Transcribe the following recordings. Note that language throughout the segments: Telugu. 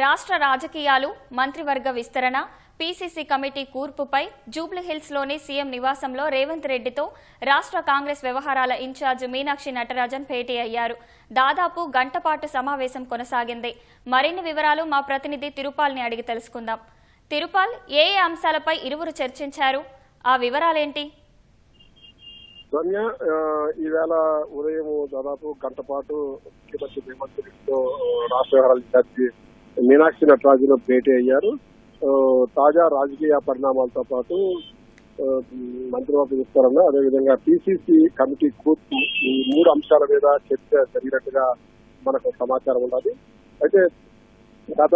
రాష్ట్ర రాజకీయాలు, మంత్రివర్గ విస్తరణ, పీసీసీ కమిటీ కూర్పుపై జూబ్లీహిల్స్లోని సీఎం నివాసంలో రేవంత్ రెడ్డితో రాష్ట్ర కాంగ్రెస్ వ్యవహారాల ఇన్ఛార్జ్ మీనాక్షి నటరాజన్ భేటీ అయ్యారు. దాదాపు గంటపాటు సమావేశం కొనసాగింది. మరిన్ని వివరాలు మా ప్రతినిధి తిరుపాల్ని అడిగి తెలుసుకుందాం. తిరుపాల్, ఏ అంశాలపై ఇరువురు చర్చించారు? ఆ వివరాలేంటి? రమ్య, ఈవేళ ఉదయం దాదాపు గంట పాటు ముఖ్యమంత్రి రేవంత్ రెడ్డితో రాష్ట్ర వ్యవహారాల ఇన్ఛార్జి మీనాక్షి నటరాజన్ భేటీ అయ్యారు. తాజా రాజకీయ పరిణామాలతో పాటు మంత్రివర్గ విస్తరణ, అదేవిధంగా పీసీసీ కమిటీ కూర్పు, ఈ మూడు అంశాల మీద చర్చ జరిగినట్టుగా మనకు సమాచారం ఉన్నది. అయితే గత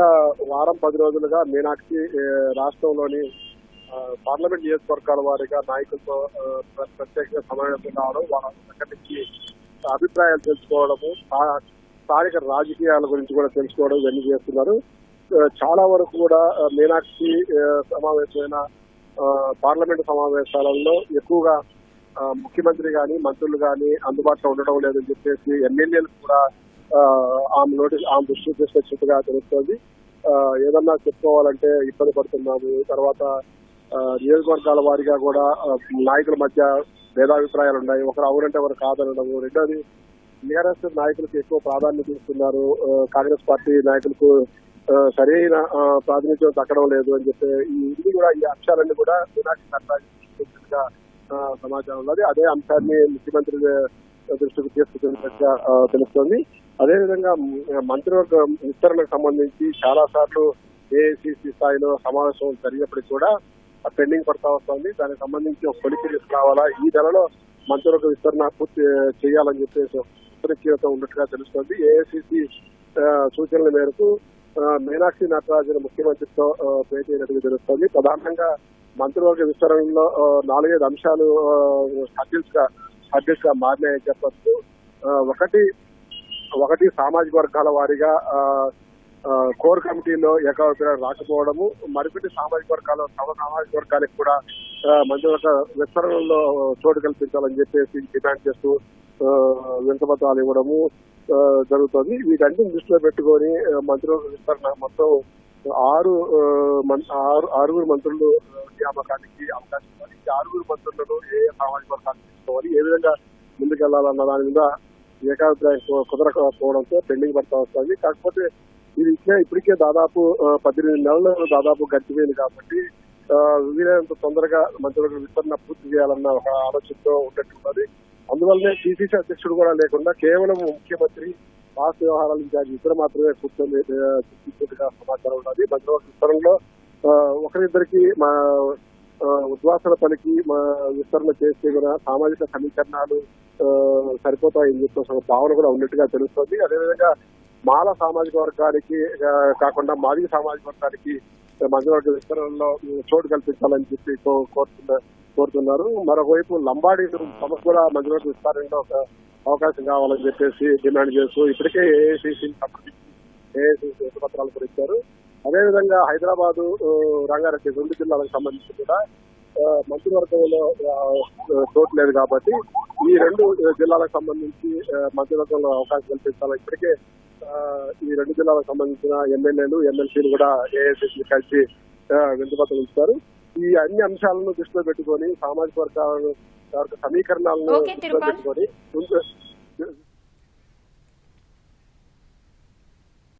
వారం 10 రోజులుగా మీనాక్షి రాష్ట్రంలోని పార్లమెంట్ నియోజకవర్గాల వారిగా నాయకులతో ప్రత్యేకంగా సమావేశం కావడం, వాళ్ళ దగ్గర నుంచి అభిప్రాయాలు తెలుసుకోవడము, స్థానిక రాజకీయాల గురించి కూడా తెలుసుకోవడం ఇవన్నీ చేస్తున్నారు. చాలా వరకు కూడా మీనాక్షి సమావేశమైన పార్లమెంటు సమావేశాలలో ఎక్కువగా ముఖ్యమంత్రి గాని మంత్రులు గాని అందుబాటులో ఉండడం లేదని చెప్పేసి ఎమ్మెల్యేలు కూడా ఆమె దృష్టికి తీసుకొచ్చినట్టుగా తెలుస్తోంది. ఏదన్నా చెప్పుకోవాలంటే ఇబ్బంది పడుతున్నాము. తర్వాత నియోజకవర్గాల వారిగా కూడా నాయకుల మధ్య భేదాభిప్రాయాలు ఉన్నాయి. ఒకరు అవునంటే ఒకరు కాదనడము. రెండోది, టీఆర్ఎస్ నాయకులకు ఎక్కువ ప్రాధాన్యత ఇస్తున్నారు, కాంగ్రెస్ పార్టీ నాయకులకు సరైన ప్రాతినిధ్యం దక్కడం లేదు అని చెప్పి ఈ అంశాలన్నీ కూడా మీనాక్షి నటరాజన్గా సమాచారం ఉన్నది. అదే అంశాన్ని ముఖ్యమంత్రి దృష్టికి తీసుకున్నట్టుగా తెలుస్తోంది. అదేవిధంగా మంత్రివర్గ విస్తరణకు సంబంధించి చాలా సార్లు ఏఐసిసి స్థాయిలో సమావేశం జరిగినప్పటికీ కూడా పెండింగ్ పడతా వస్తుంది. దానికి సంబంధించి ఒక కొలికి తీసుకురావాలా, ఈ నెలలో మంత్రివర్గ విస్తరణ పూర్తి చేయాలని చెప్పేసి ఉత్తరీక్షతో ఉన్నట్టుగా తెలుస్తోంది. ఏఐసిసి సూచనల మేరకు మీనాక్షి నటరాజన్ ముఖ్యమంత్రితో భేటీ అయినట్టుగా తెలుస్తోంది. ప్రధానంగా మంత్రివర్గ విస్తరణలో 4-5 అంశాలు సబ్జెక్ట్స్ గా మారినాయని చెప్పచ్చు. ఒకటి సామాజిక వర్గాల వారీగా కోర్ కమిటీలో ఏకాభిప్రాయం రాకపోవడము, మరికొన్ని సామాజిక వర్గాలకు కూడా మంత్రివర్గ విస్తరణలో చోటు కల్పించాలని చెప్పేసి డిమాండ్ చేస్తూ వినతిపత్రాలు ఇవ్వడము జరుగుతుంది. వీటన్నిటిని దృష్టిలో పెట్టుకొని మంత్రివర్గ విస్తరణ మొత్తం 6 మంత్రులు నియామకానికి అవకాశం ఉంది. ఈ 6 మంత్రులను ఏ సామాజిక వర్గాన్ని తీసుకోవాలి, ఏ విధంగా ముందుకెళ్లాలన్న దాని మీద ఏకాభిప్రాయం కుదరకపోవడంతో పెండింగ్ పడతా వస్తుంది. కాకపోతే ఇది ఇప్పటికే దాదాపు 18 నెలలు దాదాపు గడిచిపోయింది కాబట్టి వీలైనంత తొందరగా మంత్రివర్గ విస్తరణ పూర్తి చేయాలన్న ఒక ఆలోచనతో ఉన్నట్టున్నది. అందువల్లనే పిసిసి అధ్యక్షుడు కూడా లేకుండా కేవలం ముఖ్యమంత్రి రాష్ట్ర వ్యవహారాల ఇన్ఛార్జి ఇద్దరు మాత్రమే కూర్చొని చర్చించినట్టుగా సమాచారం ఉన్నది. మంత్రివర్గ విస్తరణలో ఒకరిద్దరికి మా ఉద్వాసన పనికి విస్తరణ చేస్తే కూడా సామాజిక సమీకరణాలు సరిపోతాయని చెప్పేసి భావన కూడా ఉన్నట్టుగా తెలుస్తుంది. అదేవిధంగా మాల సామాజిక వర్గానికి కాకుండా మాదిగ సామాజిక వర్గానికి మంత్రివర్గ విస్తరణలో చోటు కల్పించాలని చెప్పి కోరుతున్నారు. మరోవైపు లంబాడీలు తమకు కూడా మంత్రివర్గ విస్తరణలో ఒక అవకాశం కావాలని చెప్పేసి డిమాండ్ చేస్తూ ఇప్పటికే ఏఐసిసి పత్రాలు కూడా ఇచ్చారు. అదేవిధంగా హైదరాబాదు, రంగారెడ్డి 2 జిల్లాలకు సంబంధించి కూడా మంత్రివర్గంలో చోటు లేదు కాబట్టి ఈ 2 జిల్లాలకు సంబంధించి మంత్రివర్గంలో అవకాశం కల్పించాలని ఇప్పటికే ఈ 2 జిల్లాలకు సంబంధించిన ఎమ్మెల్యేలు, ఎమ్మెల్సీలు కూడా ఏఐసిసి కలిసి వినతిపత్రం ఇస్తారు. ఈ అన్ని అంశాలను దృష్టిలో పెట్టుకొని సామాజిక వర్గాల సమీకరణాలను దృష్టిలో పెట్టుకొని